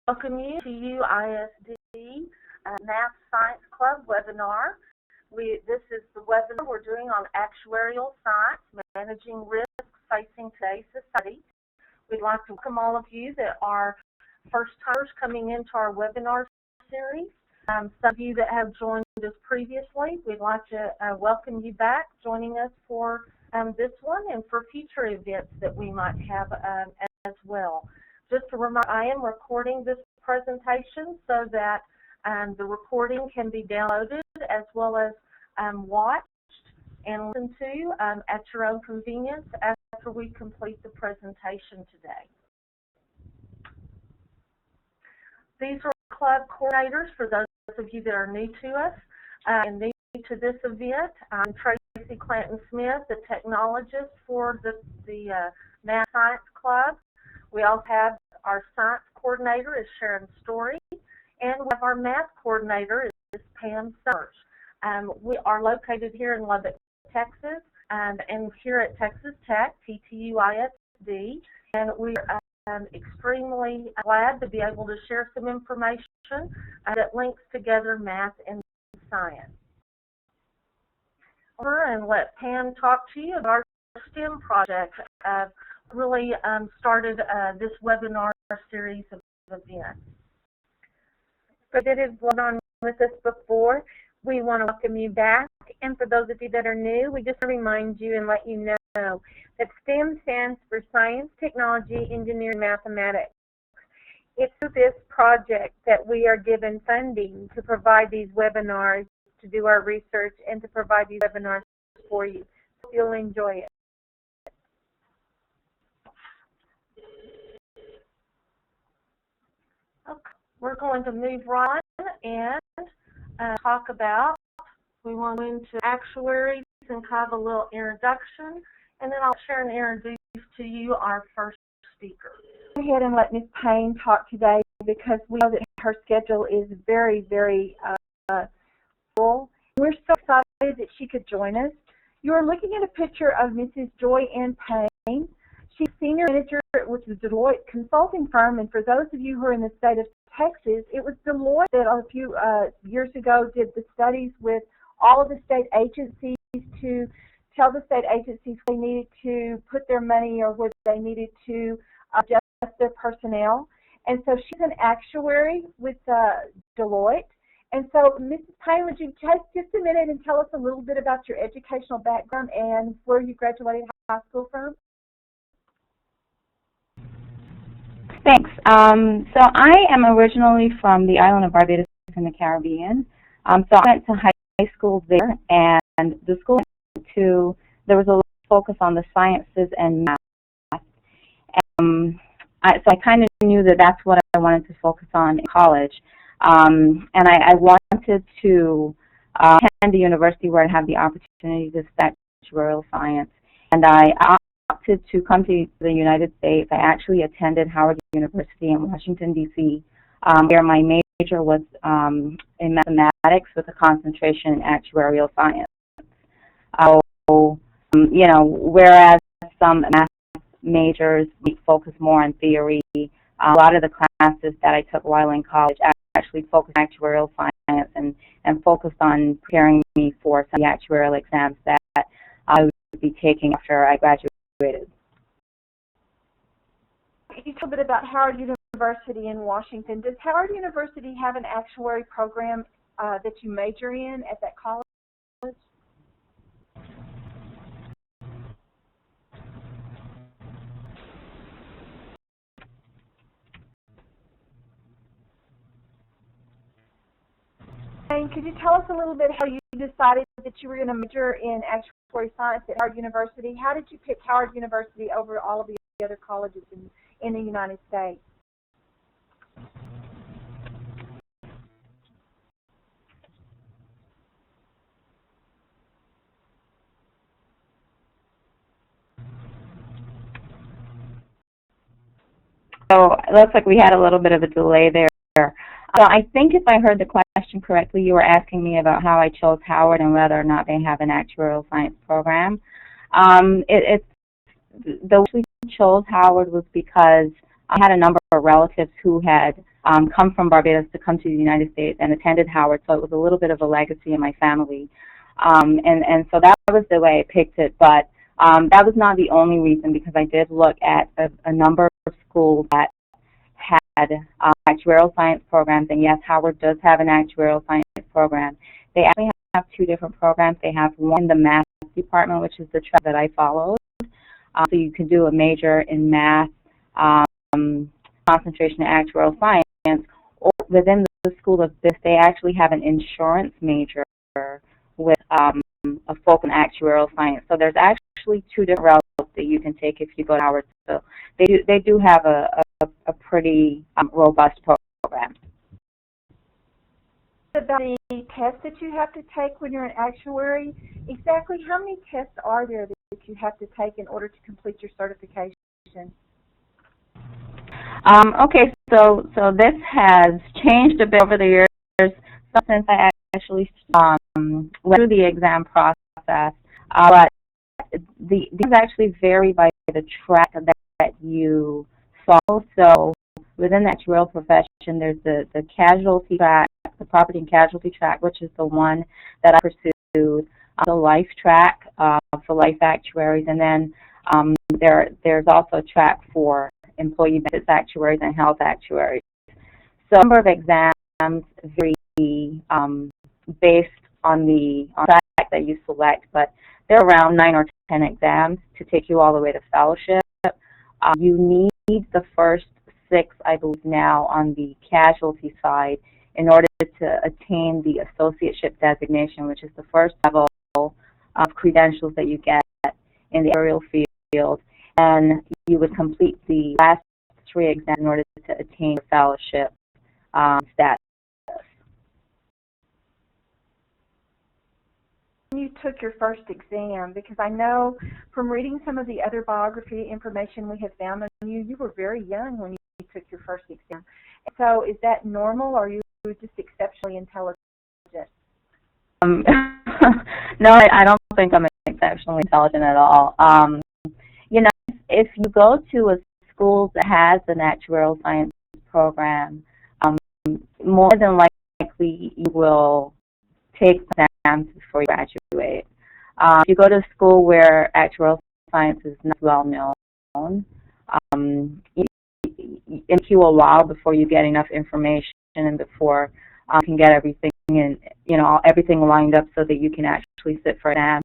welcome you to UISD Math Science Club webinar. This is the webinar we're doing on actuarial science, managing risks facing today's society. We'd like to welcome all of you that are first-timers coming into our webinar series. Some of you that have joined us previously, we'd like to welcome you back, joining us for this one and for future events that we might have as well. Just to remind, I am recording this presentation so that the recording can be downloaded as well as watched and listened to at your own convenience after we complete the presentation today. These are club coordinators for those of you that are new to us and new to this event. I'm Tracy Clanton-Smith, the technologist for the Math Science Club. We also have our science coordinator is Sharon Story, and we have our math coordinator is Pam Summers. We are located here in Lubbock, Texas, and here at Texas Tech, TTUISD, and we are extremely glad to be able to share some information that links together math and science. And let Pam talk to you about our STEM project. Really started this webinar series of events. For those that have gone on with us before, we want to welcome you back. And for those of you that are new, we just remind you and let you know that STEM stands for Science, Technology, Engineering, Mathematics. It's through this project that we are given funding to provide these webinars, to do our research, and to provide these webinars for you. Hope you'll enjoy it. Okay. We're going to move right on and talk about, we want to go into actuaries and have a little introduction, and then I'll share and introduce to you our first speaker. Go ahead and let Ms. Payne talk today because we know that her schedule is very, very full. We're so excited that she could join us. You're looking at a picture of Mrs. Joy Ann Payne. She's senior manager with the Deloitte consulting firm, and for those of you who are in the state of Texas, it was Deloitte that a few years ago did the studies with all of the state agencies to tell the state agencies where they needed to put their money or where they needed to adjust their personnel. And so she's an actuary with Deloitte. And so, Mrs. Payne, would you take just a minute and tell us a little bit about your educational background and where you graduated high school from? Thanks. So I am originally from the island of Barbados in the Caribbean. So I went to high school there, and the school there was a focus on the sciences and math. So I kind of knew that that's what I wanted to focus on in college. And I wanted to attend a university where I'd have the opportunity to study actuarial science. And I opted to come to the United States. I actually attended Howard University in Washington, D.C., where my major was in mathematics with a concentration in actuarial science. You know, whereas some math majors focus more on theory, a lot of the classes that I took while in college actually focused on actuarial science and focused on preparing me for some of the actuarial exams that I would be taking after I graduated. You talked a bit about Howard University in Washington. Does Howard University have an actuary program that you major in at that college? And could you tell us a little bit how you decided that you were going to major in actuary science at Howard University? How did you pick Howard University over all of the other colleges in the United States? So it looks like we had a little bit of a delay there. So I think if I heard the question correctly, you were asking me about how I chose Howard and whether or not they have an actuarial science program. The reason I chose Howard was because I had a number of relatives who had come from Barbados to come to the United States and attended Howard, so it was a little bit of a legacy in my family. And so that was the way I picked it, but that was not the only reason, because I did look at a number of schools that had actuarial science programs, and yes, Howard does have an actuarial science program. They actually have two different programs. They have one in the math department, which is the track that I followed. So you can do a major in math, concentration in actuarial science, or within the School of Business, they actually have an insurance major with a focus on actuarial science. So there's actually two different routes that you can take if you go to Howard. So they do have a pretty robust program. About the tests that you have to take when you're an actuary, exactly how many tests are there that you have to take in order to complete your certification? Okay, so this has changed a bit over the years. So since I actually went through the exam process, but these actually vary by the track that you follow. So within the actuarial profession, there's the casualty track, the property and casualty track, which is the one that I pursued, the life track for life actuaries, and then there's also a track for employee benefits actuaries and health actuaries. So the number of exams vary based on the track that you select, but there are around 9 or 10 exams to take you all the way to fellowship. You need the first 6, I believe now, on the casualty side in order to attain the associateship designation, which is the first level of credentials that you get in the actuarial field. And you would complete the last 3 exams in order to attain fellowship status. You took your first exam, because I know from reading some of the other biography information we have found on you, you were very young when you took your first exam. So is that normal, or are you just exceptionally intelligent? No, I don't think I'm exceptionally intelligent at all. You know, if you go to a school that has an actuarial science program, more than likely you will take exams before you graduate. If you go to a school where actuarial science is not well known, it takes you a while before you get enough information and before you can get everything and everything lined up so that you can actually sit for exams.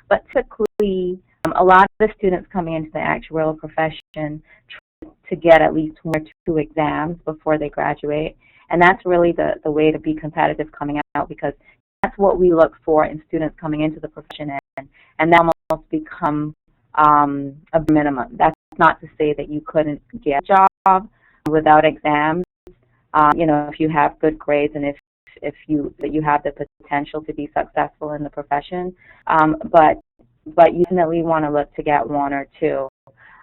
But typically, a lot of the students coming into the actuarial profession try to get at least 1 or 2 exams before they graduate, and that's really the way to be competitive coming out, because that's what we look for in students coming into the profession, and that almost become a minimum. That's not to say that you couldn't get a job without exams. If you have good grades and if you have the potential to be successful in the profession, but you definitely want to look to get 1 or 2.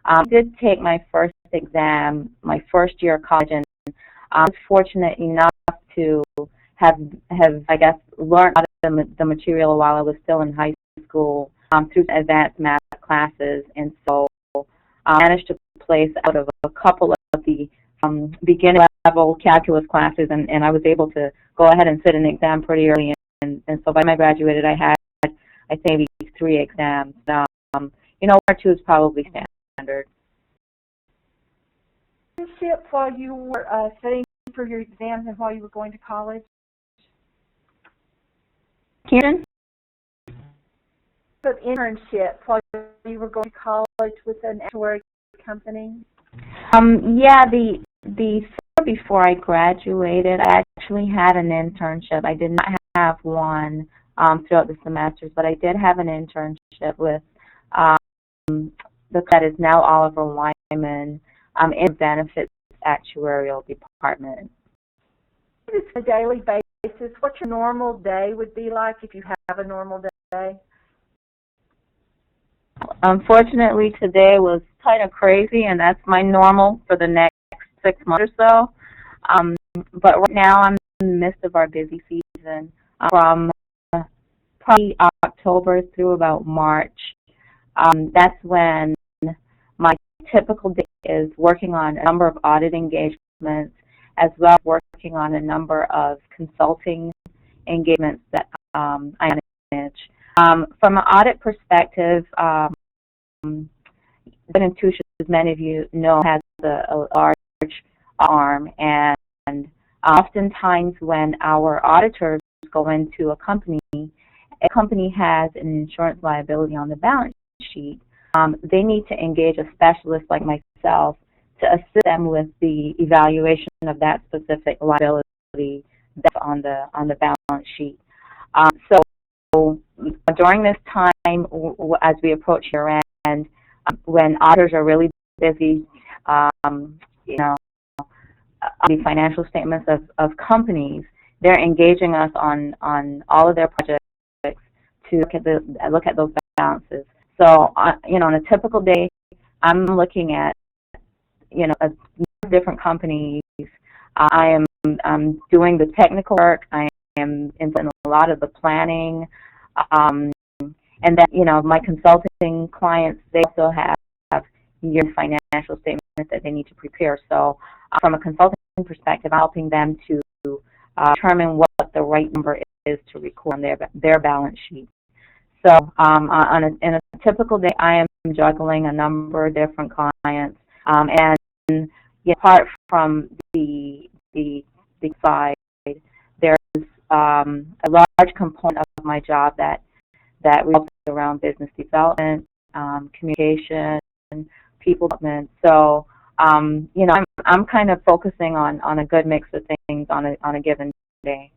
I did take my first exam my first year of college, and I was fortunate enough to have I guess learned the material while I was still in high school through advanced math classes, and so I managed to place out of a couple of the beginning level calculus classes, and I was able to go ahead and sit an exam pretty early, and so by the time I graduated, I had, I think, maybe 3 exams. 1 or 2 is probably standard. Internship while you were studying for your exams and while you were going to college? Kieran? But internship while you were going to college with an actuary company? Yeah, the summer before I graduated, I actually had an internship. I did not have one throughout the semesters, but I did have an internship with that is now Oliver Wyman in benefits actuarial department. On a daily basis, what your normal day would be like if you have a normal day? Unfortunately, today was kind of crazy, and that's my normal for the next 6 months or so. But right now, I'm in the midst of our busy season from probably October through about March. That's when my typical day is working on a number of audit engagements as well as working on a number of consulting engagements that I manage. From an audit perspective, Intuition, as many of you know, has a large arm, and oftentimes when our auditors go into a company has an insurance liability on the balance sheet, they need to engage a specialist like myself to assist them with the evaluation of that specific liability that's on the balance sheet. So during this time, as we approach year end, when auditors are really busy, you know, the financial statements of companies, they're engaging us on all of their projects to look at those balances. So, you know, on a typical day, I'm looking at, you know, a different companies. I'm doing the technical work. I am inputting a lot of the planning, and then, you know, my consulting clients, they also have year financial statements that they need to prepare. So, from a consulting perspective, I'm helping them to determine what the right number is to record on their balance sheet. So, in a typical day, I am juggling a number of different clients, and you know, apart from the side, there's a large component of my job that revolves around business development, communication, people development. So, you know, I'm kind of focusing on a good mix of things on a given day.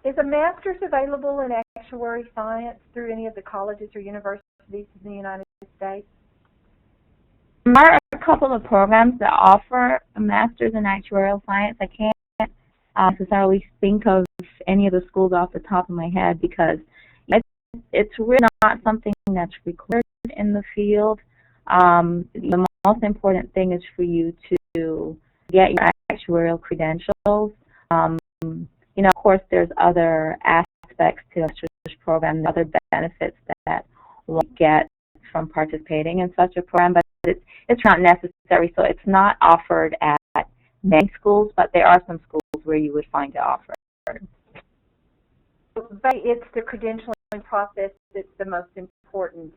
Is a master's available in actuary science through any of the colleges or universities in the United States? There are a couple of programs that offer a master's in actuarial science. I can't necessarily think of any of the schools off the top of my head because it's really not something that's required in the field. The most important thing is for you to get your actuarial credentials. You know, of course, there's other aspects to this program, other benefits that one get from participating in such a program, but it's not necessary. So it's not offered at many schools, but there are some schools where you would find it offered. But it's the credentialing process that's the most important.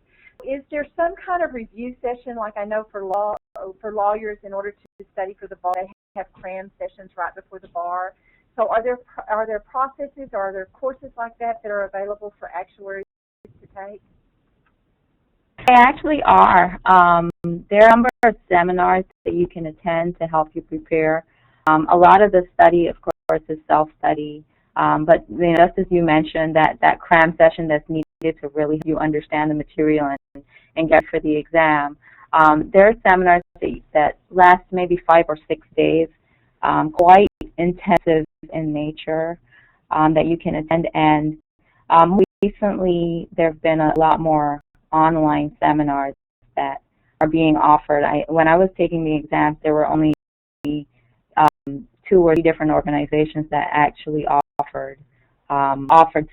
Is there some kind of review session, like I know for lawyers, in order to study for the bar, they have cram sessions right before the bar? So are there processes or are there courses like that are available for actuaries to take? They actually are. There are a number of seminars that you can attend to help you prepare. A lot of the study, of course, is self-study. But you know, just as you mentioned, that cram session that's needed to really help you understand the material and get for the exam. There are seminars that last maybe 5 or 6 days, quite intensive in nature, that you can attend. And recently, there have been a lot more online seminars that are being offered. When I was taking the exams, there were only 2 or 3 different organizations that actually offered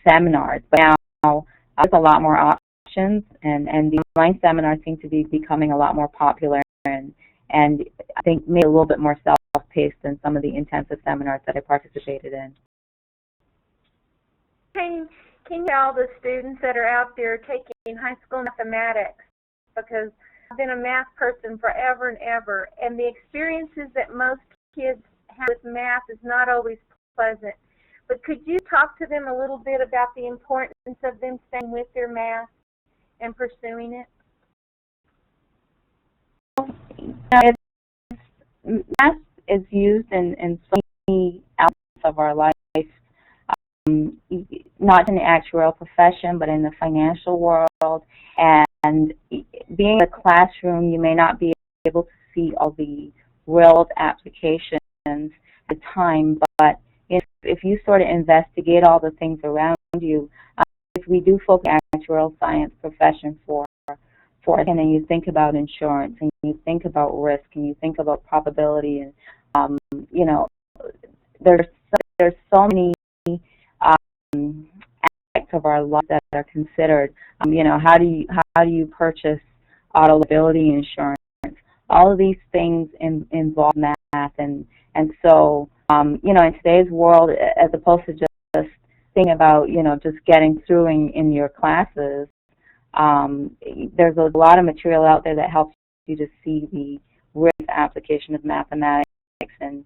seminars. But now there's a lot more options, and the online seminars seem to be becoming a lot more popular, and I think maybe a little bit more self-paced than some of the intensive seminars that I participated in. Can you tell the students that are out there taking high school mathematics, because I've been a math person forever and ever, and the experiences that most kids have with math is not always pleasant. But could you talk to them a little bit about the importance of them staying with their math and pursuing it? Math is used in so many aspects of our life, not in the actuarial profession, but in the financial world. And being in the classroom, you may not be able to see all the real applications at the time, but if you sort of investigate all the things around you, if we do focus on the actuarial science profession for and then you think about insurance, and you think about risk, and you think about probability, and you know, there's so many aspects of our life that are considered. You know, how do you purchase auto liability insurance? All of these things involve math, and so you know, in today's world, as opposed to just thinking about, you know, just getting through in your classes, there's a lot of material out there that helps you to see the real application of mathematics, and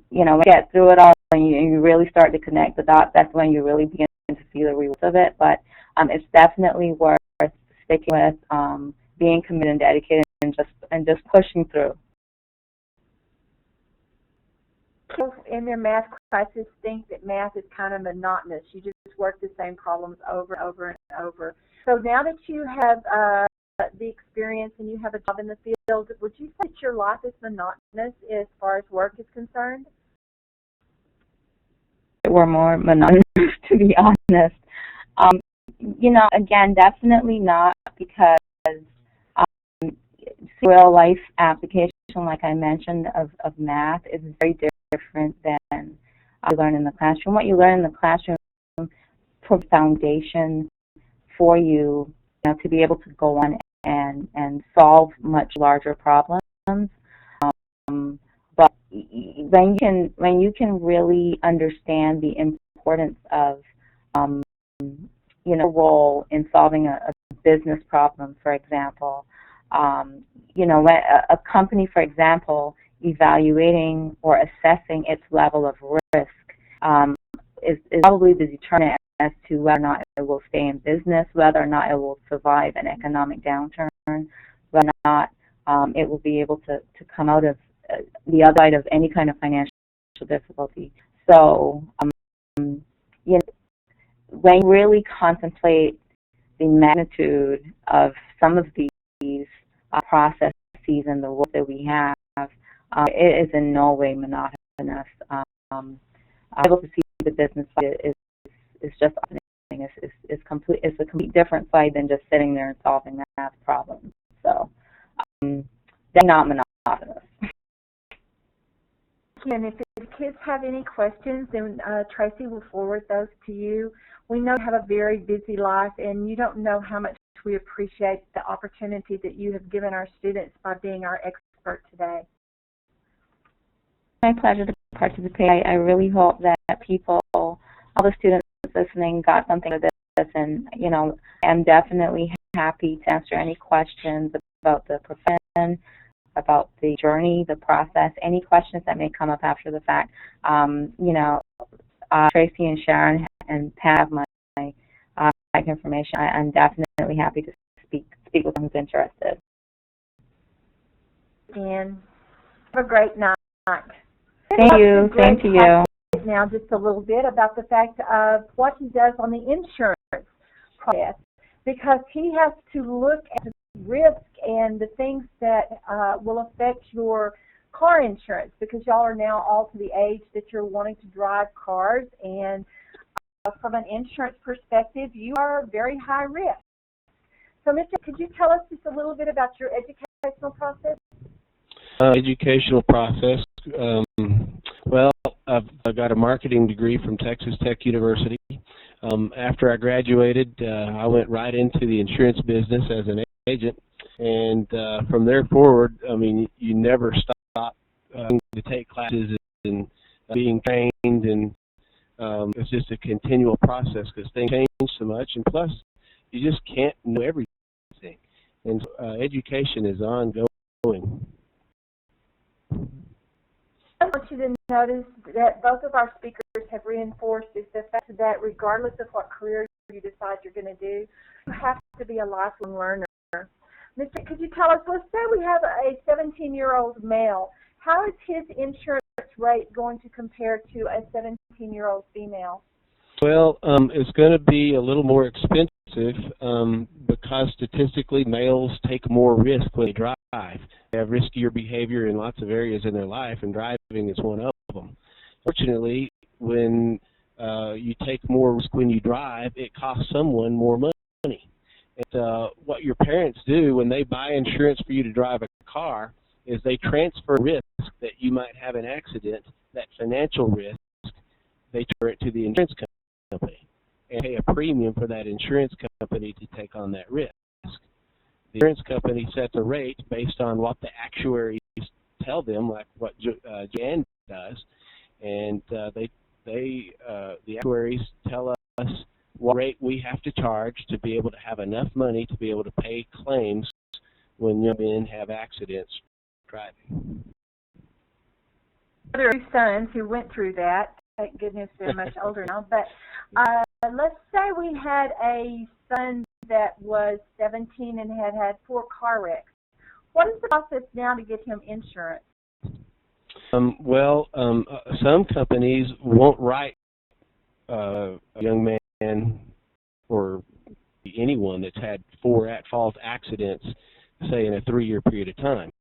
you know, when you get through it all and you really start to connect the dots, that's when you really begin to see the rewards of it. But it's definitely worth sticking with, being committed and dedicated, and just pushing through. People in their math classes think that math is kind of monotonous. You just work the same problems over and over and over. So now that you have the experience and you have a job in the field, would you say that your life is monotonous as far as work is concerned? We're more monotonous, to be honest. You know, again, definitely not, because real life application, like I mentioned, of math is very different than you learn in the classroom. What you learn in the classroom provides foundation for you, you know, to be able to go on and solve much larger problems. But when you can really understand the importance of you know, role in solving a business problem, for example, you know, when a company, for example, evaluating or assessing its level of risk is probably the determinant as to whether or not it will stay in business, whether or not it will survive an economic downturn, whether or not it will be able to come out of the other side of any kind of financial difficulty. So, you know, when you really contemplate the magnitude of some of these processes and the work that we have, it is in no way monotonous. Able to see the business side is just it's a complete different side than just sitting there and solving math problems. So they're not monotonous. And if kids have any questions, then Tracy will forward those to you. We know you have a very busy life, and you don't know how much we appreciate the opportunity that you have given our students by being our expert today. My pleasure to participate. I really hope that people, all the students listening, got something out of this, and you know, I'm definitely happy to answer any questions about the profession, about the journey, the process, any questions that may come up after the fact. You know, Tracy and Sharon and Pat have my contact information. I'm definitely happy to speak with them who's interested. And have a great night. Thank you. Same to you. Now, just a little bit about the fact of what he does on the insurance process, because he has to look at the risk and the things that will affect your car insurance, because y'all are now all to the age that you're wanting to drive cars, and from an insurance perspective, you are very high risk. So, Mr., could you tell us just a little bit about your educational process? Educational process. Well, I've got a marketing degree from Texas Tech University. After I graduated, I went right into the insurance business as an agent, and from there forward, I mean, you never stop to take classes and being trained, and it's just a continual process because things change so much, and plus, you just can't know everything, and education is ongoing. I want you to notice that both of our speakers have reinforced is the fact that regardless of what career you decide you're going to do, you have to be a lifelong learner. Mr., could you tell us, let's say we have a 17-year-old male. How is his insurance rate going to compare to a 17-year-old female? Well, it's going to be a little more expensive because statistically males take more risk when they drive. They have riskier behavior in lots of areas in their life, and driving is one of them. Fortunately, when you take more risk when you drive, it costs someone more money. And what your parents do when they buy insurance for you to drive a car is they transfer risk that you might have an accident, that financial risk, they transfer it to the insurance company and pay a premium for that insurance company to take on that risk. the insurance company sets a rate based on what the actuaries tell them, like what Jan does, and the actuaries tell us what rate we have to charge to be able to have enough money to be able to pay claims when young men have accidents driving. Other sons who went through that, thank goodness they're much older now, but let's say we had a son that was 17 and had had 4 car wrecks. What is the process now to get him insurance? Some companies won't write a young man or anyone that's had 4 at-fault accidents, say, in a 3-year period of time.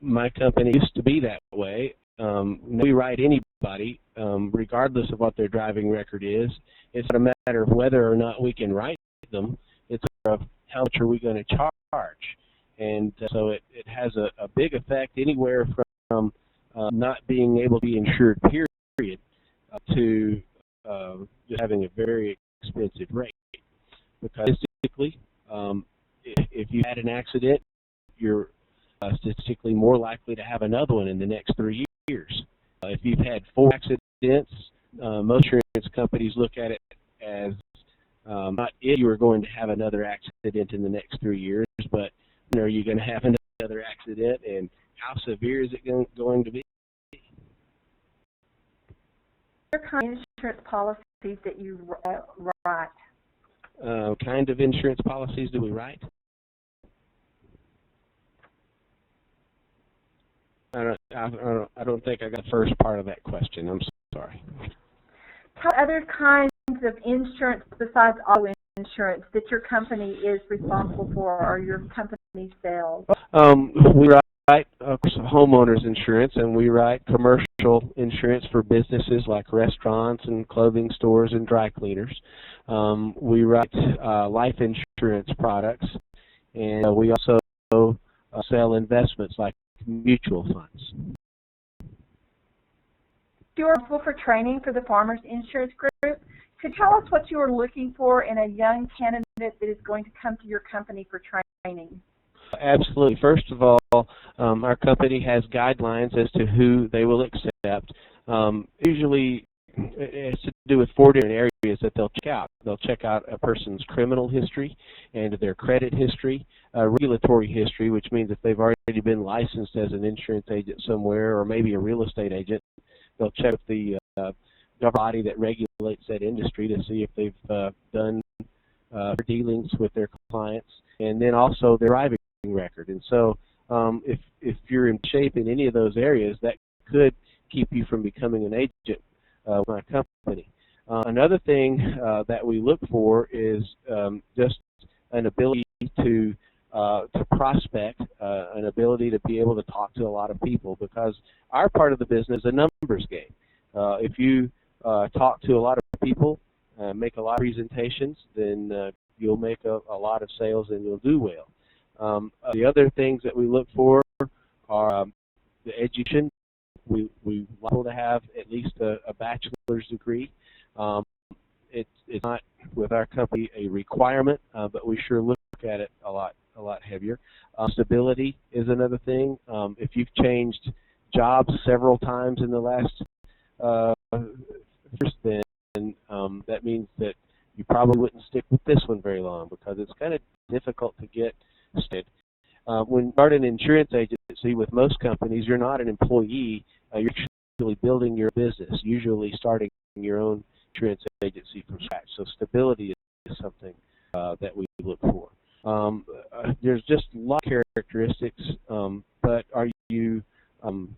My company used to be that way. We write anybody, regardless of what their driving record is. It's not a matter of whether or not we can write them. It's a matter of how much are we going to charge. And so it has a big effect anywhere from not being able to be insured, period, to just having a very expensive rate. Because statistically, if you had an accident, you're statistically more likely to have another one in the next 3 years. If you've had 4 accidents, most insurance companies look at it as not if you are going to have another accident in the next 3 years, but when are you going to have another accident, and how severe is it going to be? What kind of insurance policies that you write? Kind of insurance policies do we write? I don't think I got the first part of that question. I'm sorry. What other kinds of insurance besides auto insurance that your company is responsible for, or your company sells? We write homeowners insurance, and we write commercial insurance for businesses like restaurants and clothing stores and dry cleaners. We write life insurance products, and we also sell investments like mutual funds. You're responsible for training for the Farmers Insurance Group. Could you tell us what you are looking for in a young candidate that is going to come to your company for training? Absolutely. First of all, our company has guidelines as to who they will accept. Usually, it has to do with 4 different areas that they'll check out. They'll check out a person's criminal history and their credit history, regulatory history, which means if they've already been licensed as an insurance agent somewhere or maybe a real estate agent. They'll check with the body that regulates that industry to see if they've done dealings with their clients, and then also their driving record. And so if you're in shape in any of those areas, that could keep you from becoming an agent with my company. Another thing that we look for is just an ability to prospect, an ability to be able to talk to a lot of people, because our part of the business is a numbers game. If you talk to a lot of people, make a lot of presentations, then you'll make a lot of sales and you'll do well. The other things that we look for are the education. We want to have at least a bachelor's degree. It's not with our company a requirement, but we sure look at it a lot heavier. Stability is another thing. If you've changed jobs several times in the last years, then that means that you probably wouldn't stick with this one very long, because it's kind of difficult to get started. When you start an insurance agency with most companies, you're not an employee. You're actually building your business, usually starting your own insurance agency from scratch. So stability is something that we look for. There's just a lot of characteristics, but are you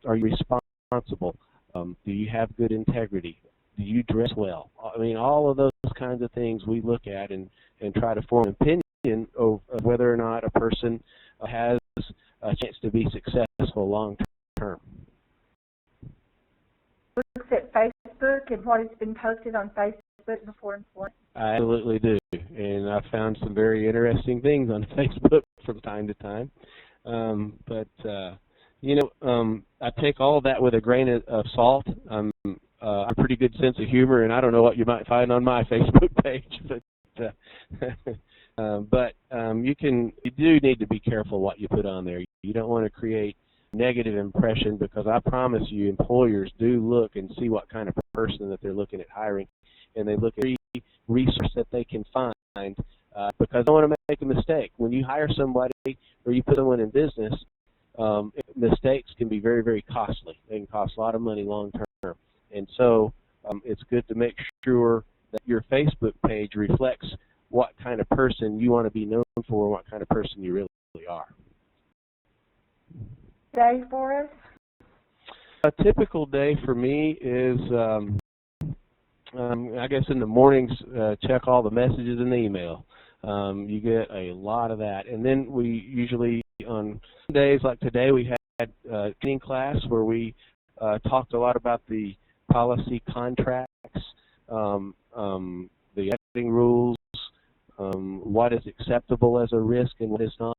responsible? Do you have good integrity? Do you dress well? I mean, all of those kinds of things we look at and try to form an opinion of whether or not a person has a chance to be successful long term. Looks at Facebook and what has been posted on Facebook before employment. I absolutely do, and I've found some very interesting things on Facebook from time to time. I take all of that with a grain of salt. I'm a pretty good sense of humor, and I don't know what you might find on my Facebook page, but you do need to be careful what you put on there. You don't want to create negative impression, because I promise you, employers do look and see what kind of person that they're looking at hiring, and they look at every resource that they can find, because they don't want to make a mistake. When you hire somebody or you put someone in business, mistakes can be very, very costly. They can cost a lot of money long term, and so it's good to make sure that your Facebook page reflects what kind of person you want to be known for, and what kind of person you really are. Day for us? A typical day for me is, I guess in the mornings, check all the messages in the email. You get a lot of that. And then we usually, on days like today, we had a training class where we talked a lot about the policy contracts, the editing rules, what is acceptable as a risk and what is not,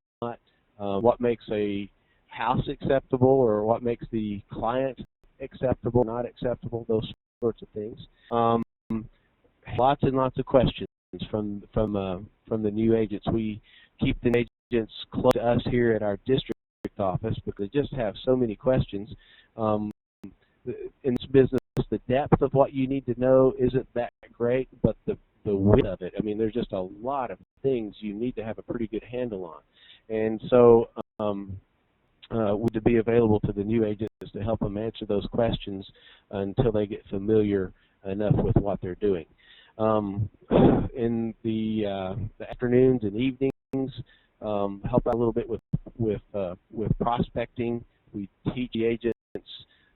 what makes a house acceptable or what makes the client acceptable, not acceptable, those sorts of things. Lots and lots of questions from the new agents. We keep the agents close to us here at our district office because they just have so many questions. In this business, the depth of what you need to know isn't that great, but the width of it, I mean, there's just a lot of things you need to have a pretty good handle on. And so would be available to the new agents to help them answer those questions until they get familiar enough with what they're doing. In the afternoons and evenings, help out a little bit with prospecting. We teach the agents,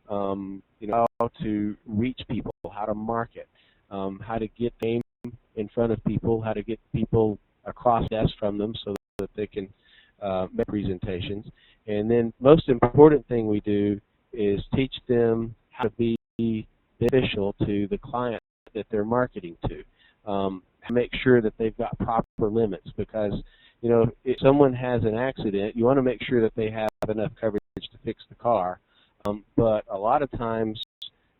how to reach people, how to market, how to get name in front of people, how to get people across desk from them so that they can make presentations. And then most important thing we do is teach them how to be beneficial to the client that they're marketing to. Make sure that they've got proper limits, because if someone has an accident, you want to make sure that they have enough coverage to fix the car. But a lot of times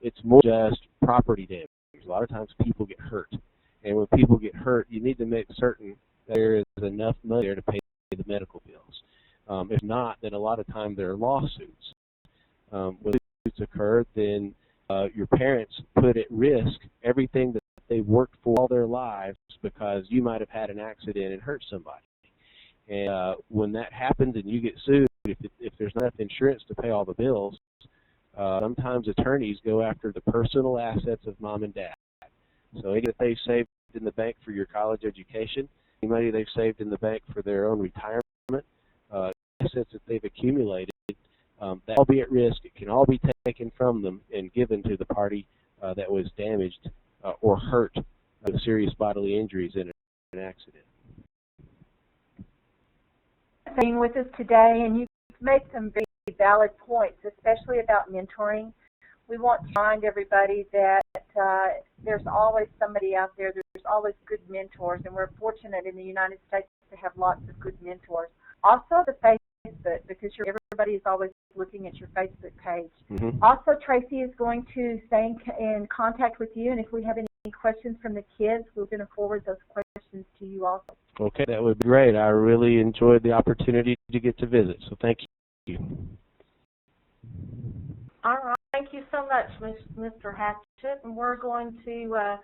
it's more just property damage. A lot of times people get hurt. And when people get hurt, you need to make certain that there is enough money there to pay the medical bills. If not, then a lot of times there are lawsuits. When lawsuits occur, then your parents put at risk everything that they've worked for all their lives because you might have had an accident and hurt somebody. And when that happens and you get sued, if there's not enough insurance to pay all the bills, sometimes attorneys go after the personal assets of mom and dad. So anything that they've saved in the bank for your college education, any money they've saved in the bank for their own retirement, assets that they've accumulated, that all be at risk. It can all be taken from them and given to the party that was damaged or hurt with serious bodily injuries in an accident. Being with us today, and you made some very valid points, especially about mentoring. We want to remind everybody that there's always somebody out there. There's always good mentors, and we're fortunate in the United States to have lots of good mentors. Also, the Facebook, because everybody is always looking at your Facebook page. Mm-hmm. Also, Tracy is going to stay in contact with you, and if we have any questions from the kids, we're going to forward those questions to you also. Okay, that would be great. I really enjoyed the opportunity to get to visit, so thank you. All right. Thank you so much, Mr. Hatchett. And we're going to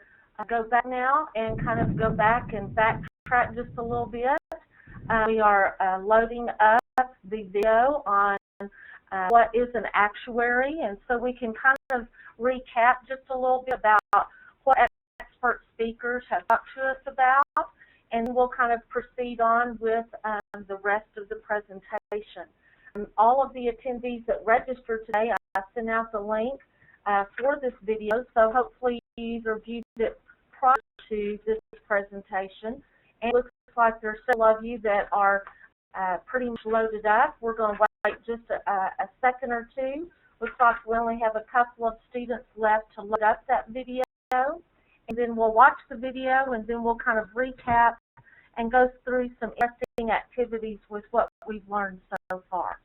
go back now and kind of go back and backtrack just a little bit. We are loading up the video on what is an actuary, and so we can kind of recap just a little bit about what expert speakers have talked to us about, and we'll kind of proceed on with the rest of the presentation. All of the attendees that registered today, I sent out the link for this video, so hopefully you either viewed it prior to this presentation. And it looks like there's several of you that are pretty much loaded up. We're going to wait just a second or two. Looks like we only have a couple of students left to load up that video. And then we'll watch the video, and then we'll kind of recap and go through some interesting activities with what we've learned so far.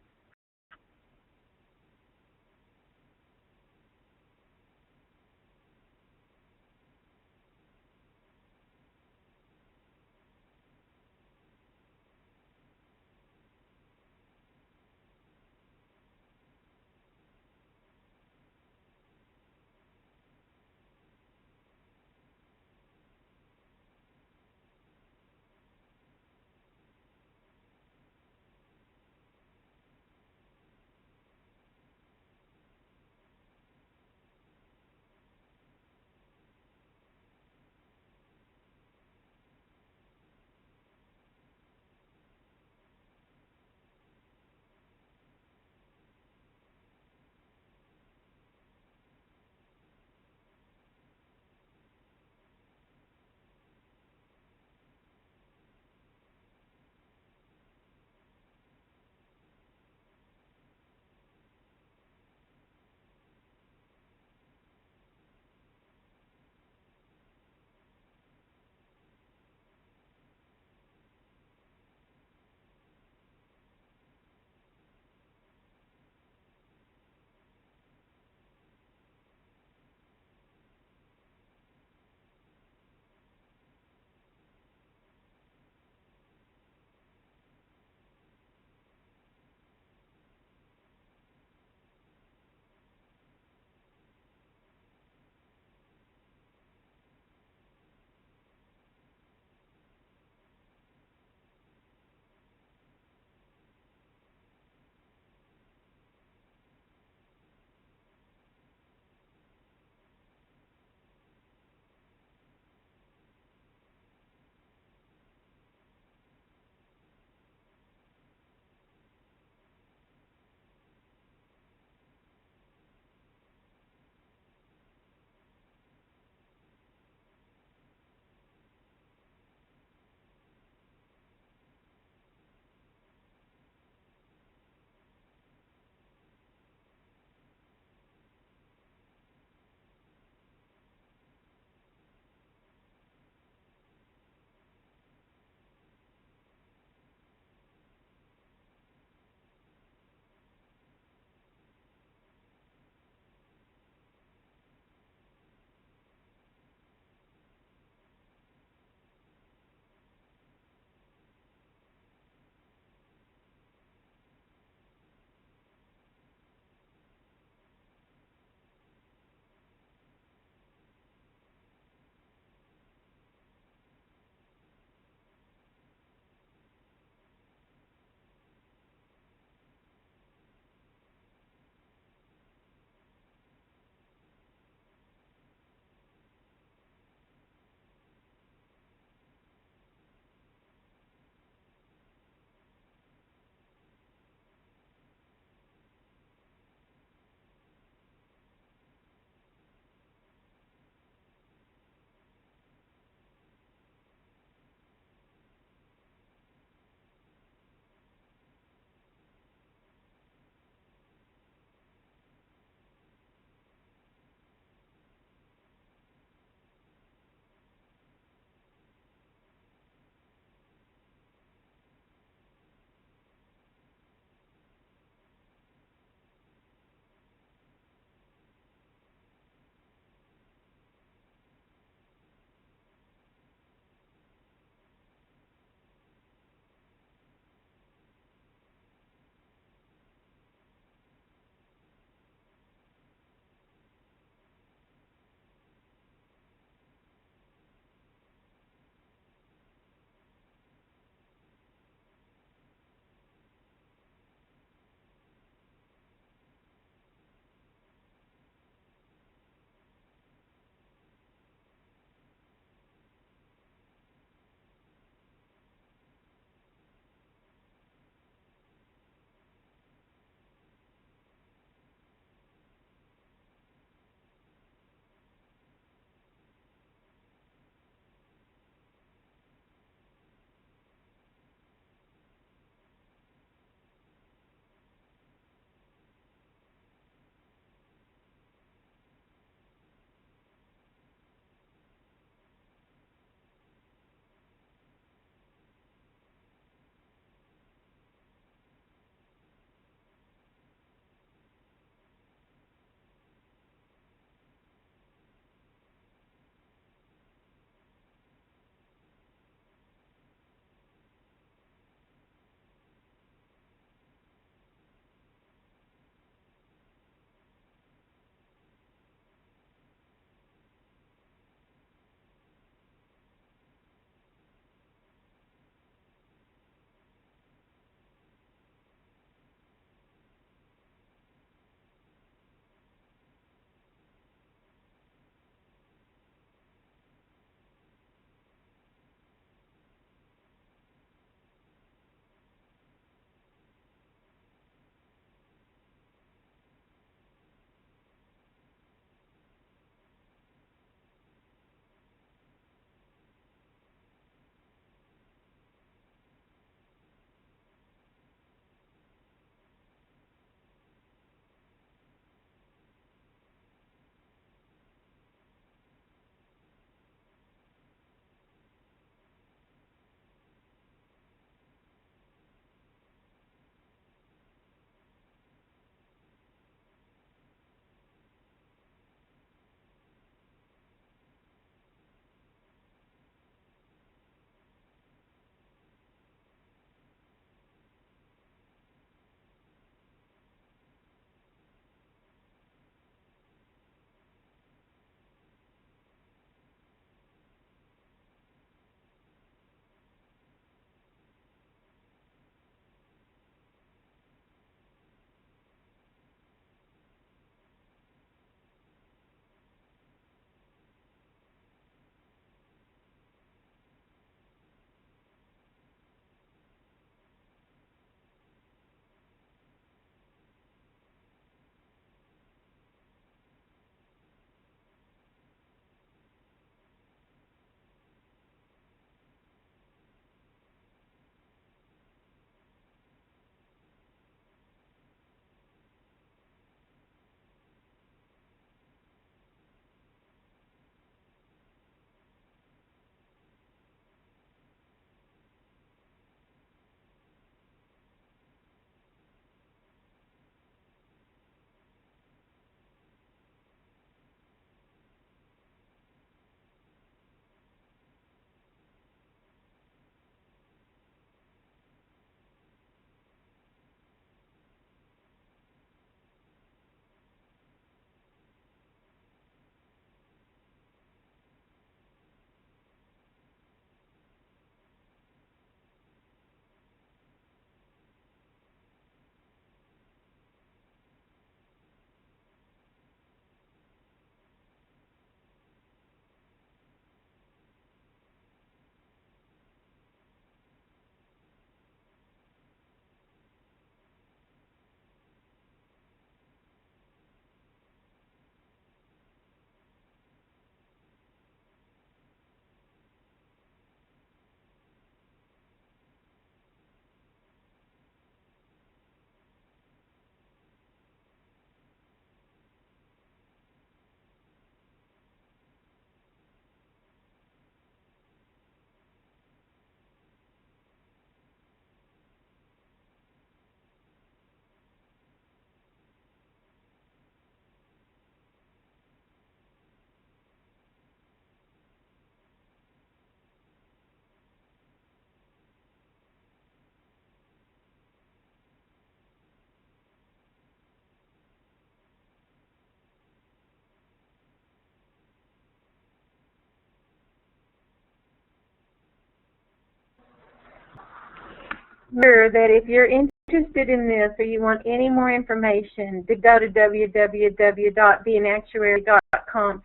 Remember that if you're interested in this or you want any more information, to go to www.beanactuary.com.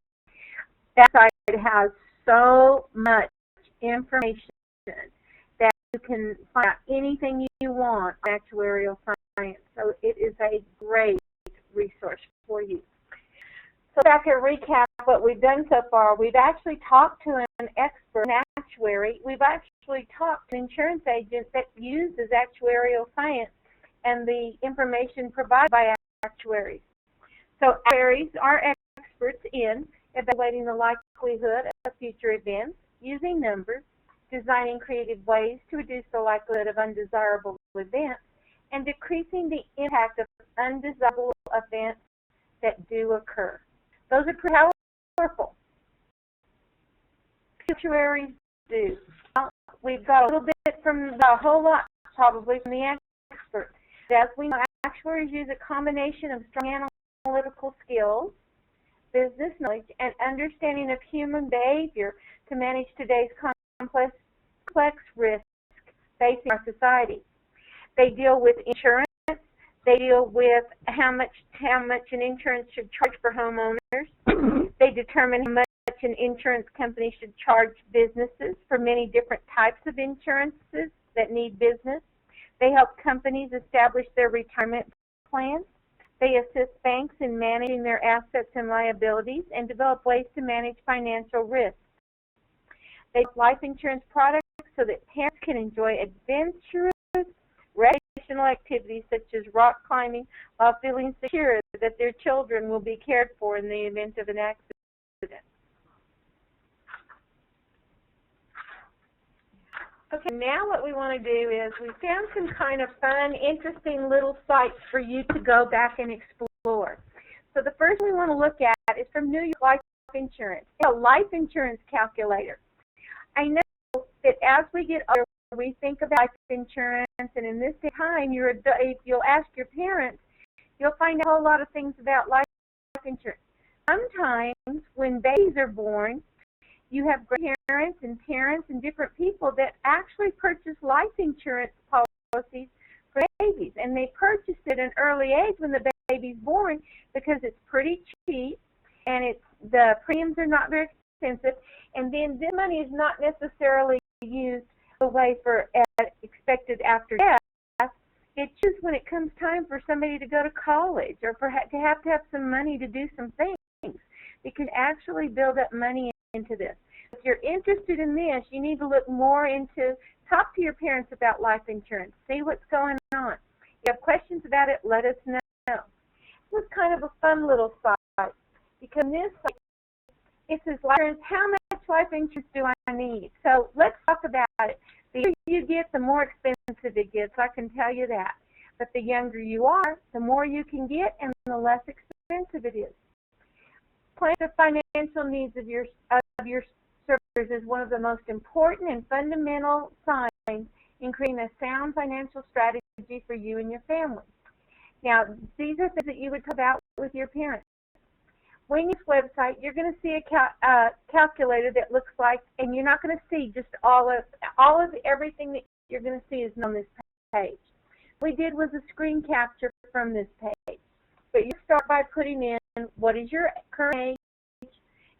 That site has so much information that you can find out anything you want in actuarial science. So it is a great resource for you. So back and recap what we've done so far. We've actually talked to an expert, an actuary. We've actually talked to an insurance agent that uses actuarial science and the information provided by actuaries. So actuaries are experts in evaluating the likelihood of future events, using numbers, designing creative ways to reduce the likelihood of undesirable events, and decreasing the impact of undesirable events that do occur. Those are pretty powerful. Actuaries do. Well, we've got a little bit from a whole lot, probably, from the experts. As we know, actuaries use a combination of strong analytical skills, business knowledge, and understanding of human behavior to manage today's complex risks facing our society. They deal with insurance. They deal with how much an insurance should charge for homeowners. They determine how much an insurance company should charge businesses for many different types of insurances that need business. They help companies establish their retirement plans. They assist banks in managing their assets and liabilities and develop ways to manage financial risks. They develop life insurance products so that parents can enjoy adventurous recreational activities such as rock climbing while feeling secure that their children will be cared for in the event of an accident. Okay, now what we want to do is we found some kind of fun, interesting little sites for you to go back and explore. So the first we want to look at is from New York Life Insurance. It's a life insurance calculator. I know that as we get older, we think about life insurance, and in this time, if you'll ask your parents, you'll find out a whole lot of things about life insurance. Sometimes when babies are born, you have grandparents and parents and different people that actually purchase life insurance policies for babies, and they purchased it at an early age when the baby's born because it's pretty cheap and the premiums are not very expensive, and then this money is not necessarily used away for expected after death. It's just when it comes time for somebody to go to college or to have some money to do some things. You can actually build up money into this. If you're interested in this, you need to look more into, talk to your parents about life insurance. See what's going on. If you have questions about it, let us know. This is kind of a fun little site because this site, it says life insurance, how much life insurance do I need? So let's talk about it. The younger you get, the more expensive it gets, I can tell you that. But the younger you are, the more you can get and the less expensive it is. Plan the financial needs of your servers is one of the most important and fundamental signs in creating a sound financial strategy for you and your family. Now, these are things that you would talk about with your parents. When you use this website, you're going to see a calculator that looks like, and you're not going to see just all of everything that you're going to see is on this page. What we did was a screen capture from this page. But you start by putting in what is your current age.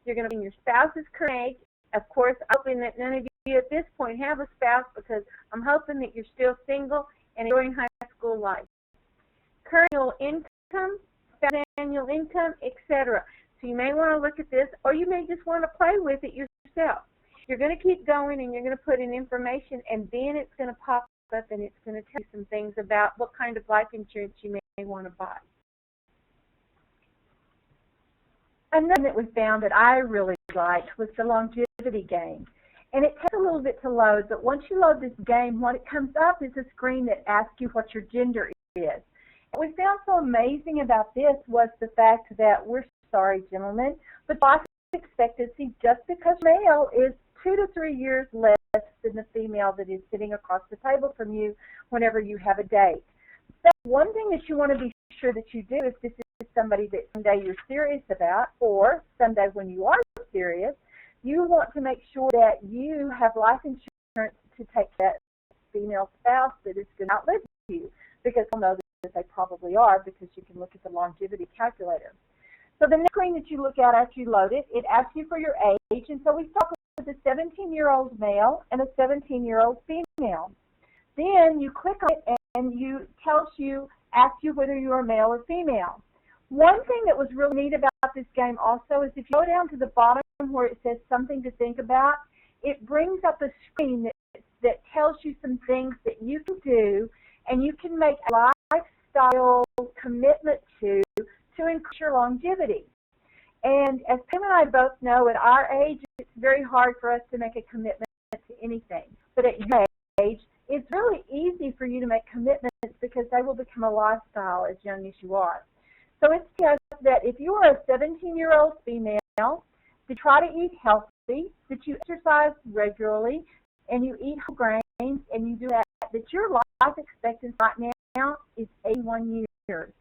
You're going to put in your spouse's current age. Of course, I'm hoping that none of you at this point have a spouse because I'm hoping that you're still single and enjoying high school life. Current annual income, spouse annual income, etc. So you may want to look at this, or you may just want to play with it yourself. You're going to keep going and you're going to put in information, and then it's going to pop up and it's going to tell you some things about what kind of life insurance you may want to buy. Another that we found that I really liked was the longevity game. And it takes a little bit to load, but once you load this game, what it comes up is a screen that asks you what your gender is. What we found so amazing about this was the fact that we're sorry, gentlemen, but life expectancy just because male is 2 to 3 years less than the female that is sitting across the table from you whenever you have a date. So one thing that you want to be sure that you do if this is somebody that someday you're serious about, or someday when you are serious, you want to make sure that you have life insurance to take care female spouse that is going to outlive you, because we'll know that they probably are, because you can look at the longevity calculator. So the next screen that you look at after you load it, it asks you for your age, and so we start with a 17-year-old male and a 17-year-old female. Then you click on it and asks you whether you are male or female. One thing that was really neat about this game also is if you go down to the bottom where it says something to think about, it brings up a screen that tells you some things that you can do and you can make a lifestyle commitment to increase your longevity. And as Pam and I both know, at our age, it's very hard for us to make a commitment to anything. But at your age, it's really easy for you to make commitments because they will become a lifestyle as young as you are. So it says that if you are a 17-year-old female, to try to eat healthy, that you exercise regularly, and you eat whole grains, and you do that your life expectancy right now is 81 years.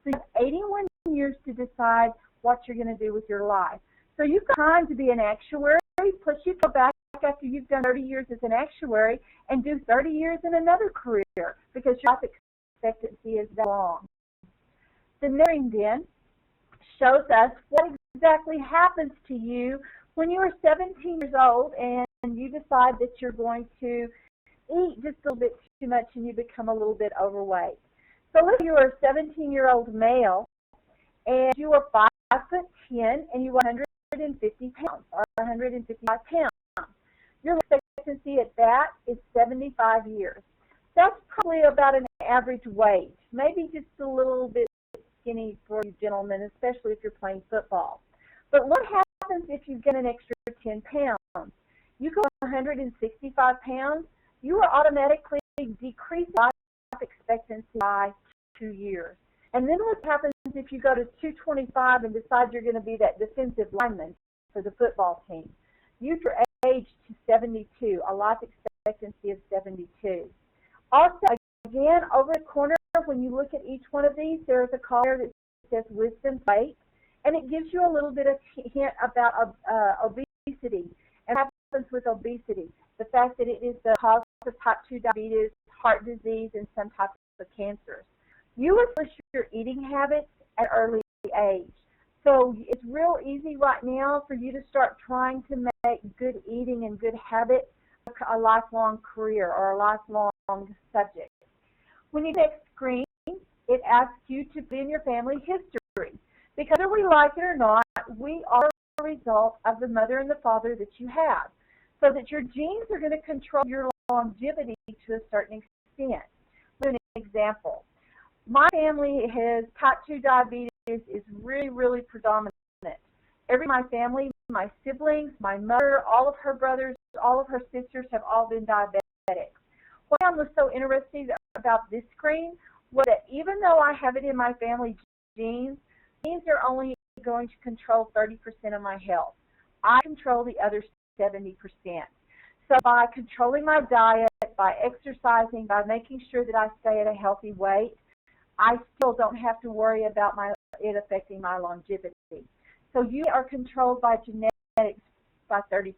So you have 81 years to decide what you're going to do with your life. So you've got time to be an actuary, plus you go back after you've done 30 years as an actuary and do 30 years in another career because your life expectancy is that long. The next screen then shows us what exactly happens to you when you are 17 years old and you decide that you're going to eat just a little bit too much and you become a little bit overweight. So let's say you are a 17-year-old male and you are 5'10" and you are 150 pounds or 155 pounds. Your life expectancy at that is 75 years. That's probably about an average weight, maybe just a little bit skinny for you gentlemen, especially if you're playing football. But what happens if you get an extra 10 pounds? You go 165 pounds, you are automatically decreasing life expectancy by 2 years. And then what happens if you go to 225 and decide you're going to be that defensive lineman for the football team? You your age to 72, a life expectancy of 72. Also, again, over the corner, when you look at each one of these, there is a column that says wisdom weight, and it gives you a little bit of hint about obesity and what happens with obesity. The fact that it is the cause of type 2 diabetes, heart disease, and some types of cancers. You establish your eating habits at an early age. So it's real easy right now for you to start trying to make good eating and good habits a lifelong career or a lifelong subject. When you next screen, it asks you to put in your family history. Because whether we like it or not, we are a result of the mother and the father that you have. So that your genes are going to control your longevity to a certain extent. For an example, my family has type 2 diabetes is really, really predominant. My family, my siblings, my mother, all of her brothers, all of her sisters have all been diabetic. What I was so interested about this screen was that even though I have it in my family genes are only going to control 30% of my health. I control the other 70%. So by controlling my diet, by exercising, by making sure that I stay at a healthy weight, I still don't have to worry about it affecting my longevity. So you are controlled by genetics by 30%.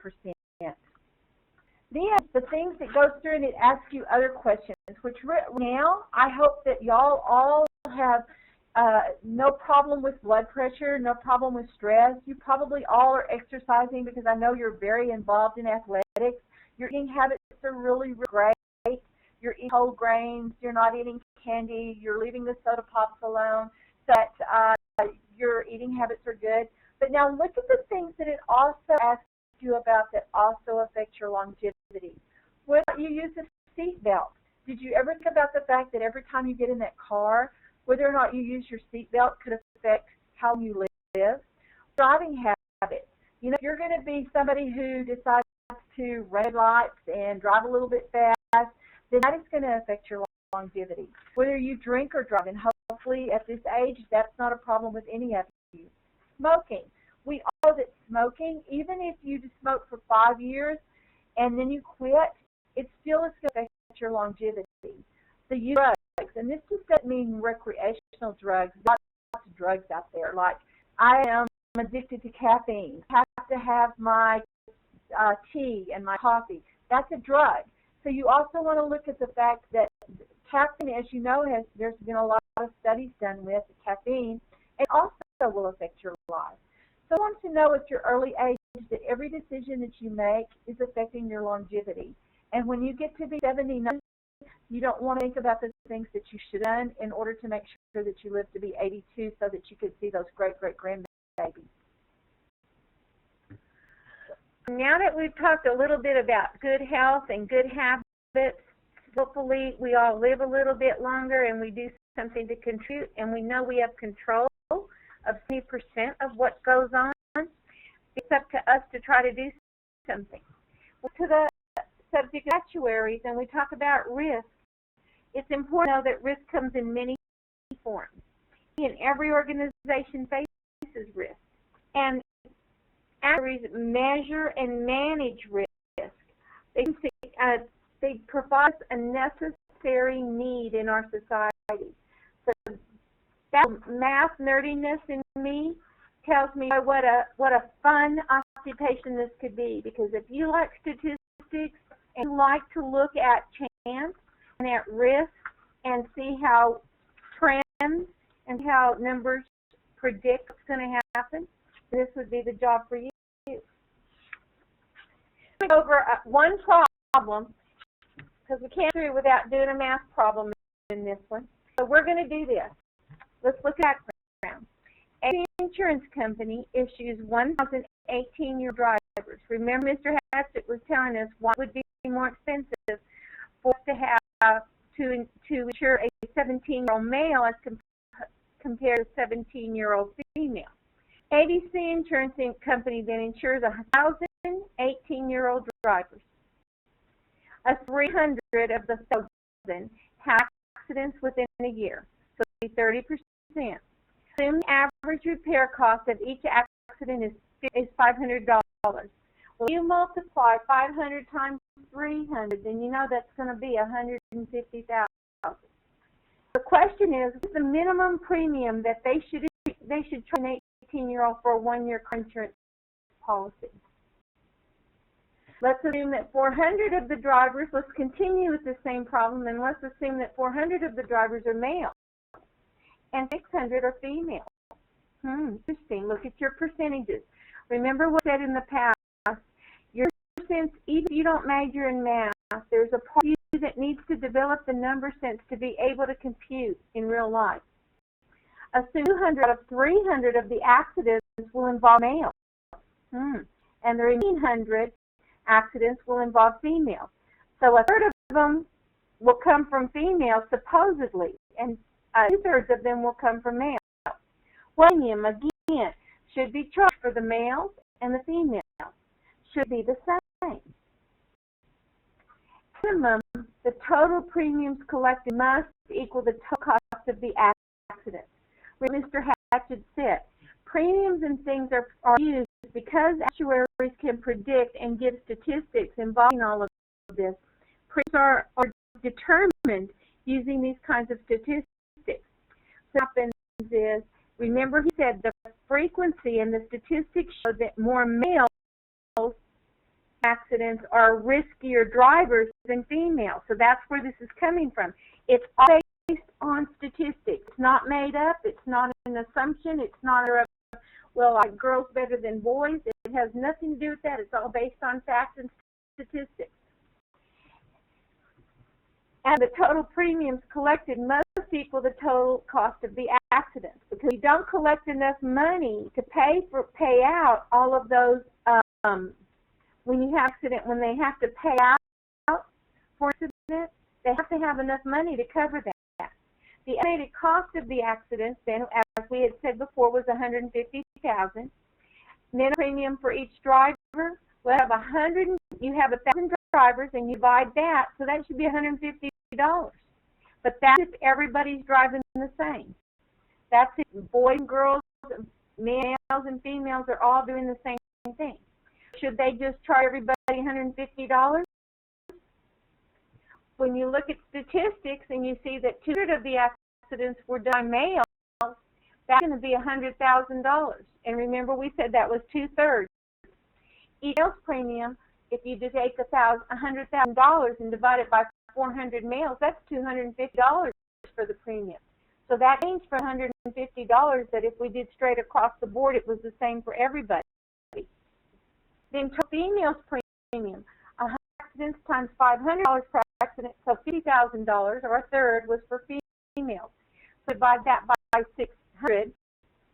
Then the things that goes through and it asks you other questions, which now I hope that y'all all have no problem with blood pressure, no problem with stress. You probably all are exercising because I know you're very involved in athletics. Your eating habits are really, really great. You're eating whole grains. You're not eating candy. You're leaving the soda pops alone. So that your eating habits are good. But now look at the things that it also asks you about that also affect your longevity. Whether you use a seat belt. Did you ever think about the fact that every time you get in that car, whether or not you use your seat belt could affect how you live? Driving habits. You know, if you're going to be somebody who decides to red lights and drive a little bit fast, then that is going to affect your longevity. Whether you drink or drive, and hopefully at this age, that's not a problem with any of you. Smoking. We all know that smoking, even if you just smoke for 5 years and then you quit, it still is going to affect your longevity. The use of drugs, and this just doesn't mean recreational drugs. There's lots of drugs out there. Like, I am addicted to caffeine. I have to have my tea and my coffee. That's a drug. So you also want to look at the fact that caffeine, as you know, there's been a lot of studies done with caffeine. It also will affect your life. So I want to know at your early age that every decision that you make is affecting your longevity. And when you get to be 79, you don't want to think about the things that you should have done in order to make sure that you live to be 82 so that you could see those great-great-grandbabies. Now that we've talked a little bit about good health and good habits, hopefully we all live a little bit longer and we do something to contribute, and we know we have control of 70% of what goes on. It's up to us to try to do something. To the subject of actuaries, and we talk about risk, it's important to know that risk comes in many forms. And every organization faces risk. And actuaries measure and manage risk. They provide a necessary need in our society. So that math nerdiness in me tells me what a fun occupation this could be, because if you like statistics and you like to look at chance and at risk and see how trends and how numbers predict what's going to happen, this would be the job for you. Over one problem, because we can't do it without doing a math problem in this one. So we're going to do this. Let's look at background. An insurance company issues 1,018-year drivers. Remember, Mr. Hatchett was telling us why it would be more expensive for us to have to insure a 17-year-old male as compared to a 17-year-old female. ABC Insurance Company then insures 1,000 18-year-old drivers. 300 of the 1,000 have accidents within a year, so 30%. Assume the average repair cost of each accident is $500. Well, if you multiply 500 times 300, then you know that's going to be $150,000. The question is, what's the minimum premium that they should charge an 18-year-old for a one-year car insurance policy? Let's assume that 400 of the drivers, let's continue with the same problem, and let's assume that 400 of the drivers are male and 600 are female. Interesting. Look at your percentages. Remember what I said in the past. Your sense, even if you don't major in math, there's a part of you that needs to develop the number sense to be able to compute in real life. Assume 200 out of 300 of the accidents will involve males, and the remaining 100 accidents will involve females. So a third of them will come from females, supposedly, and 2/3 of them will come from males. Premium, again, should be charged for the males and the females. Should be the same. Minimum, the total premiums collected must equal the total cost of the accident. Mr. Hatchett said, premiums and things are used because actuaries can predict and give statistics involving all of this. Premiums are determined using these kinds of statistics. What happens is, remember he said the frequency and the statistics show that more male accidents are riskier drivers than females. So that's where this is coming from. It's all based on statistics. It's not made up. It's not an assumption. It's not well, like girls better than boys. It has nothing to do with that. It's all based on facts and statistics. And the total premiums collected must equal the total cost of the accidents, because you don't collect enough money to pay out all of those when you have accident, when they have to pay out for accident, they have to have enough money to cover that. The estimated cost of the accidents, then, as we had said before, was $150,000. Then a premium for each driver. We'll have you have 1,000 drivers, and you divide that, so that should be $150. But that's if everybody's driving the same. That's if boys and girls, males and females are all doing the same thing. Should they just charge everybody $150? When you look at statistics and you see that 2/3 of the accidents were done by males, that's going to be $100,000. And remember, we said that was 2/3. Each sales premium If you just take $100,000 and divide it by 400 males, that's $250 for the premium. So that means for $150 that if we did straight across the board, it was the same for everybody. Then for females premium, 100 accidents times $500 per accident, so $50,000, or a third, was for females. So divide that by 600,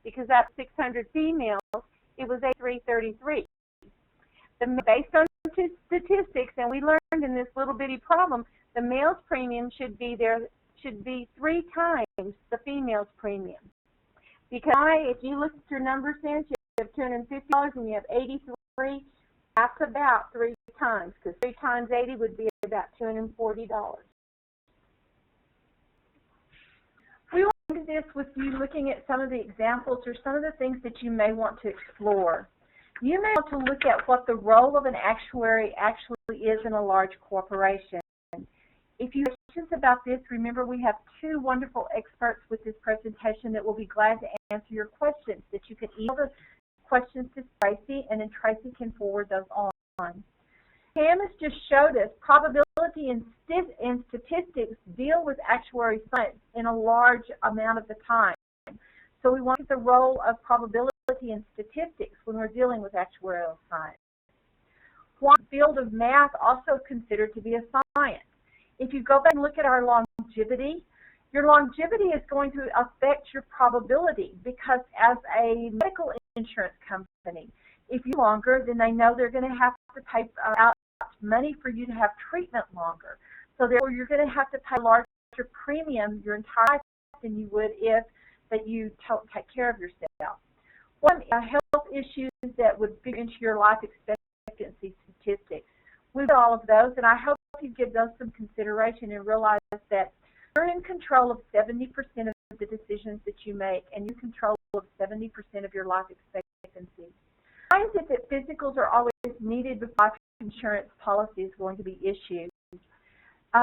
because that's 600 females, it was $333. Based on statistics, and we learned in this little bitty problem, the male's premium should be 3 times the female's premium. Because if you look at your numbers, you have $250 and you have 83. That's about 3 times, because 3 times 80 would be about $240. We want to do this with you looking at some of the examples or some of the things that you may want to explore. You may want to look at what the role of an actuary actually is in a large corporation. If you have questions about this, remember we have 2 wonderful experts with this presentation that will be glad to answer your questions, that you can email the questions to Tracy, and then Tracy can forward those on. Pam has just showed us probability and statistics deal with actuary science in a large amount of the time. So we want the role of probability and statistics when we're dealing with actuarial science. One field of math also considered to be a science. If you go back and look at our longevity, your longevity is going to affect your probability, because as a medical insurance company, if you're longer, then they know they're going to have to pay out money for you to have treatment longer. So therefore, you're going to have to pay a larger premium your entire life than you would if that you take care of yourself. One health issues that would figure into your life expectancy statistics. We've got all of those, and I hope you give those some consideration and realize that you're in control of 70% of the decisions that you make, and you're in control of 70% of your life expectancy. Why is it that physicals are always needed before life insurance policy is going to be issued?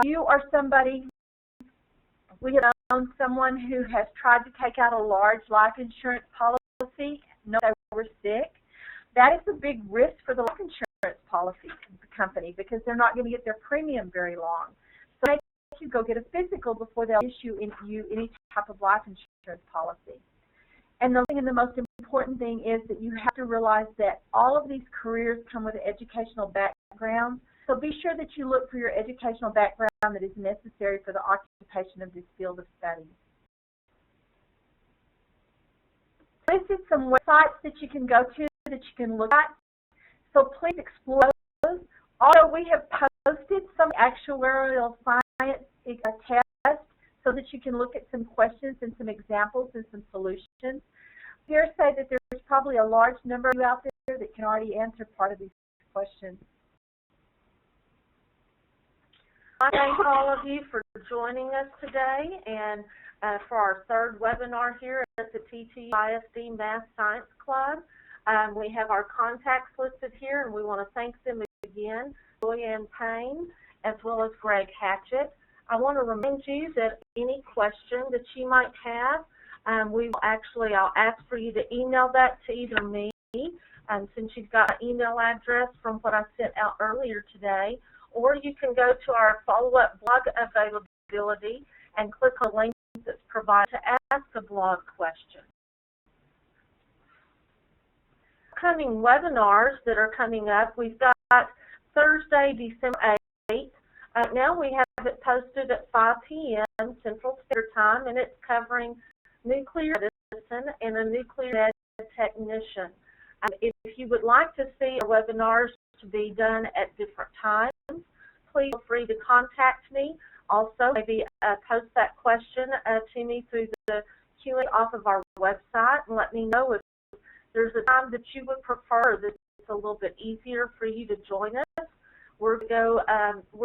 You are somebody, we have known someone who has tried to take out a large life insurance policy, no, they were sick. That is a big risk for the life insurance policy company, because they're not going to get their premium very long. So they you go get a physical before they'll issue you any type of life insurance policy. And the thing and the most important thing is that you have to realize that all of these careers come with an educational background. So be sure that you look for your educational background that is necessary for the occupation of this field of study. This is some websites that you can go to, that you can look at. So please explore those. Also, we have posted some actuarial science tests so that you can look at some questions and some examples and some solutions. Here say that there's probably a large number of you out there that can already answer part of these questions. I thank all of you for joining us today, and for our 3rd webinar here at the TTU ISD Math Science Club. We have our contacts listed here, and we want to thank them again, Joyanne Payne, as well as Greg Hatchett. I want to remind you that any question that you might have, I'll ask for you to email that to either me, since you've got my email address from what I sent out earlier today, or you can go to our follow-up blog availability and click on the link that's provided to ask a blog question. Upcoming webinars that are coming up, we've got Thursday, December 8th. Now we have it posted at 5 p.m. Central Standard Time, and it's covering nuclear medicine and a nuclear med technician. If you would like to see our webinars to be done at different times, please feel free to contact me. Also, maybe post that question to me through the Q&A off of our website, and let me know if there's a time that you would prefer that's a little bit easier for you to join us. We're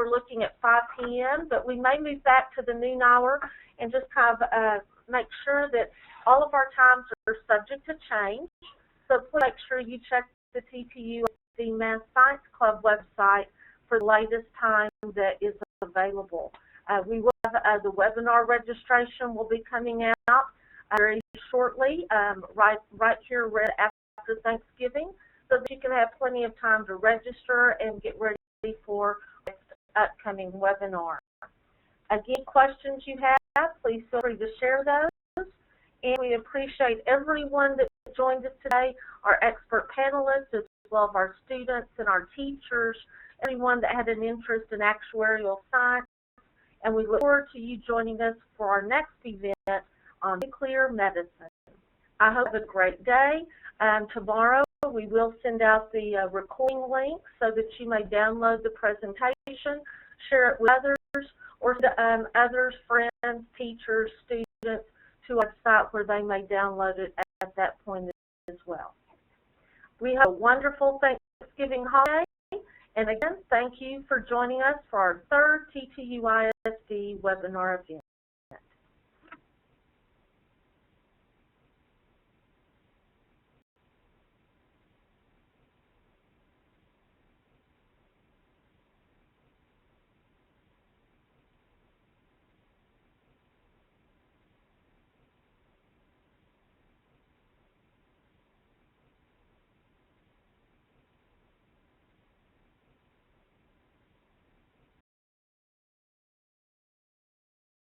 looking at 5 p.m., but we may move back to the noon hour and just kind of make sure that all of our times are subject to change. So please make sure you check the TTU the Math Science Club website for the latest time that is available. We will have the webinar registration will be coming out very shortly, right here right after Thanksgiving. so that you can have plenty of time to register and get ready for the upcoming webinar. Again, questions you have, please feel free to share those. And we appreciate everyone that joined us today, our expert panelists, as well as our students and our teachers, everyone that had an interest in actuarial science. And we look forward to you joining us for our next event on nuclear medicine. I hope you have a great day. Tomorrow we will send out the recording link so that you may download the presentation, share it with others, or others, friends, teachers, students, to our site where they may download it at that point as well. We have a wonderful Thanksgiving holiday, and again, thank you for joining us for our third TTU ISD webinar event.